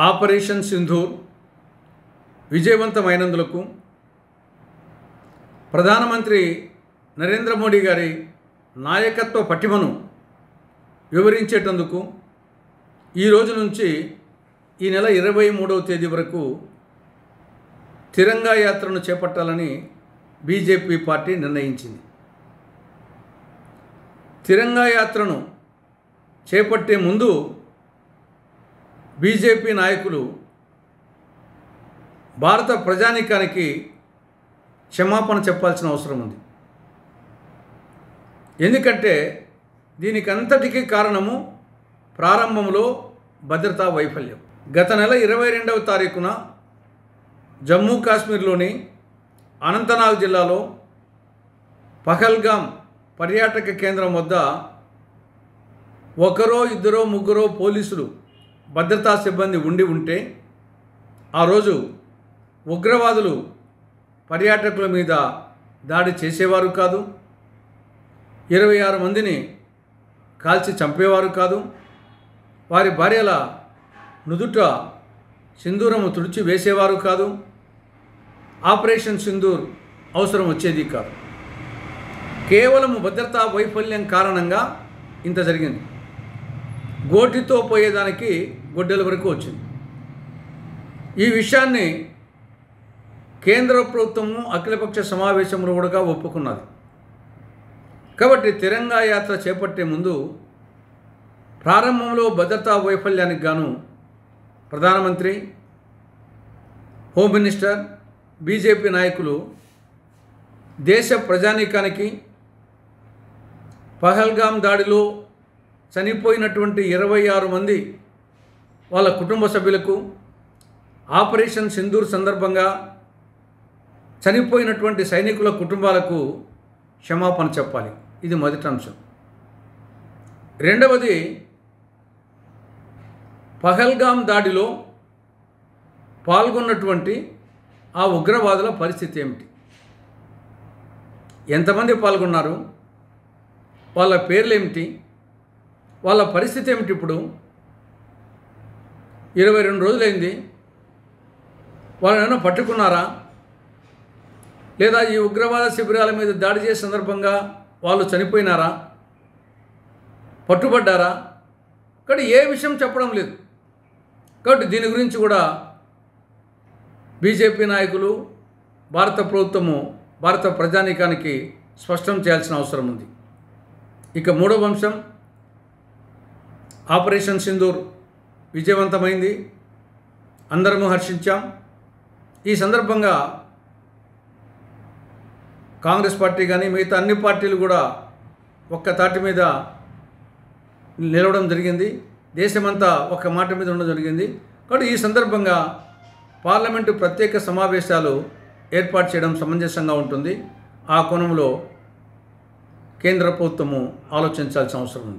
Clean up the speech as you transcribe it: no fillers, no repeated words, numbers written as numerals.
Operation Sindoor విజయవంతమైనందులకు ప్రధానమంత్రి నరేంద్ర మోడీ గారి నాయకత్వ పటిమను వివరించేటందుకు ఈ రోజు నుంచి ఈ నెల 23వ తేదీ వరకు తిరంగా యాత్రను చేపట్టాలని బీజేపీ పార్టీ నిర్ణయించింది. తిరంగా యాత్రను చేపట్టే ముందు బీజేపీ నాయకులు భారత ప్రజానీకానికి క్షమాపణ చెప్పాల్సిన అవసరం ఉంది. ఎందుకంటే దీనికంతటికీ కారణము ప్రారంభంలో భద్రతా వైఫల్యం. గత నెల 22వ తారీఖున జమ్మూ కాశ్మీర్లోని అనంతనాగ్ జిల్లాలో పహల్గామ్ పర్యాటక కేంద్రం వద్ద ఒకరో ఇద్దరో ముగ్గురో పోలీసులు భద్రతా సిబ్బంది ఉంటే ఆ రోజు ఉగ్రవాదులు పర్యాటకుల మీద దాడి చేసేవారు కాదు, 26 మందిని కాల్చి చంపేవారు కాదు, వారి భార్యల నుదుట సింధూరము తుడిచి వేసేవారు కాదు, ఆపరేషన్ సింధూర్ అవసరం వచ్చేది కాదు. కేవలం భద్రతా వైఫల్యం కారణంగా ఇంత జరిగింది. గోటితో పోయేదానికి గొడ్డల వరకు వచ్చింది. ఈ విషయాన్ని కేంద్ర ప్రభుత్వము అఖిలపక్ష సమావేశంలో కూడా ఒప్పుకున్నది. కాబట్టి తిరంగా యాత్ర చేపట్టే ముందు ప్రారంభంలో భద్రతా వైఫల్యానికి గాను ప్రధానమంత్రి, హోమ్ మినిస్టర్, బీజేపీ నాయకులు దేశ ప్రజానీకానికి పహల్గామ్ దాడిలో చనిపోయినటువంటి 26 మంది వాళ్ళ కుటుంబ సభ్యులకు, ఆపరేషన్ సింధూర్ సందర్భంగా చనిపోయినటువంటి సైనికుల కుటుంబాలకు క్షమాపణ చెప్పాలి. ఇది మొదటి అంశం. రెండవది, పహల్గామ్ దాడిలో పాల్గొన్నటువంటి ఆ ఉగ్రవాదుల పరిస్థితి ఏమిటి, ఎంతమంది పాల్గొన్నారు, వాళ్ళ పేర్లు ఏమిటి, వాళ్ళ పరిస్థితి ఏమిటి? ఇప్పుడు 22 రోజులైంది. వాళ్ళని ఏమైనా పట్టుకున్నారా, లేదా ఈ ఉగ్రవాద శిబిరాల మీద దాడి చేసే సందర్భంగా వాళ్ళు చనిపోయినారా, పట్టుబడ్డారా? కాబట్టి ఏ విషయం చెప్పడం లేదు. కాబట్టి దీని గురించి కూడా బీజేపీ నాయకులు, భారత ప్రభుత్వము భారత ప్రజానీకానికి స్పష్టం చేయాల్సిన అవసరం ఉంది. ఇక మూడవ అంశం, ఆపరేషన్ సింధూర్ విజయవంతమైంది, అందరము హర్షించాం. ఈ సందర్భంగా కాంగ్రెస్ పార్టీ కానీ మిగతా అన్ని పార్టీలు కూడా ఒక్క తాటి మీద నిలవడం జరిగింది. దేశమంతా ఒక్క మాట మీద ఉండడం జరిగింది. కాబట్టి ఈ సందర్భంగా పార్లమెంటు ప్రత్యేక సమావేశాలు ఏర్పాటు చేయడం సమంజసంగా ఉంటుంది. ఆ కోణంలో కేంద్ర ప్రభుత్వము ఆలోచించాల్సిన అవసరం ఉంది.